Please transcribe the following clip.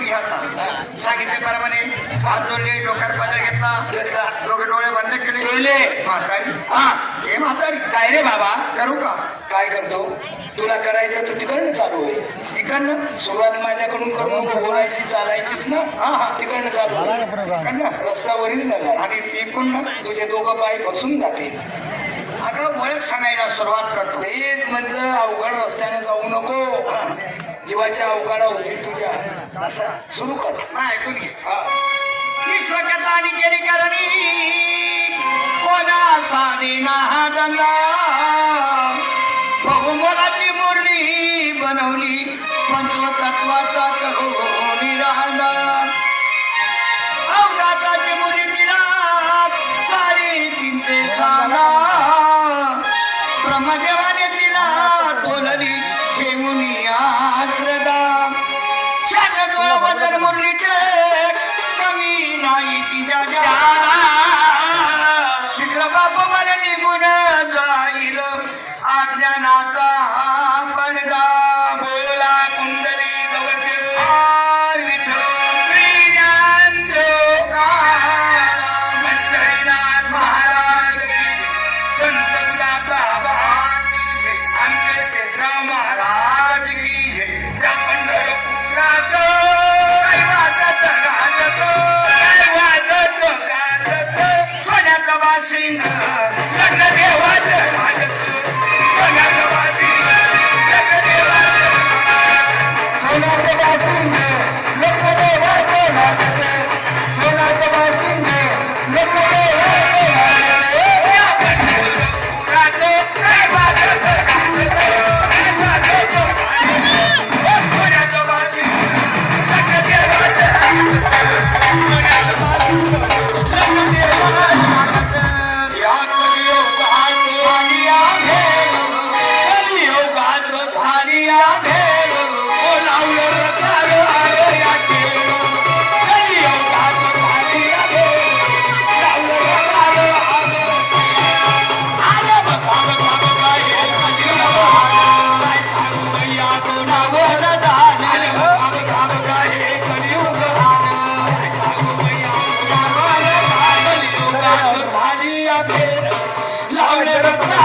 सांगितल्याप्रमाणे हात जोडले, डोक्यावर पदर घेतला, दोघे डोळे बंद केले. म्हातारी हे म्हातारी काय रे बाबा? करू का? काय करतो? तुला करायचं तर तिकडनं चालू आहे. तिकडनं सुरुवात माझ्याकडून करून बोलायची चालायचीच ना. तिकडनं चालू आहे. रस्त्यावरील झाला आणि तिकडनं तुझे दोघं पाय फसून जाते. अगं ओळख सांगायला सुरुवात करतो. तेच म्हणजे अवघड रस्त्याने जाऊ नको. जीवाच्या अवघडा होतील तुझ्या. सुरू कर. ऐकून घे. विश्वकर्ता आणि केली करणी कोणा साधीना दंगा बहुमोलाची मुरली बनवली पंचतत्वाचा करोनी राजा अवघाताची मुली तिला 3.5 साला ब्रह्मदेवाने तिला तोलली ठेवून आश्रदा शांतोळ बदल मुरलीचे कमी नाही तिच्या शीघ्र बाप मला निघून जाईल अज्ञानाचा पडदा बोला कुंडली गवळदेव पंढरीनाथ महाराज संत गुलाब बाबा आमचे शेषराव महाराज त्या पंढरपुरात सोन्याचा वासिंग लग्न देवाचं राजत सोन्याचं वासिंग लग्न देवाचं सोन्याचं वासिंग लग्न देवाचं राजत सोन्याचं वासिंग लग्न देवाचं राजत या पंढरपुरात काय वाजत राजत काय वाजत सोन्याचं वासिंग लग्न देवाचं राजत सोन्याचं वासिंग लग्न देवाचं लावले रस्ता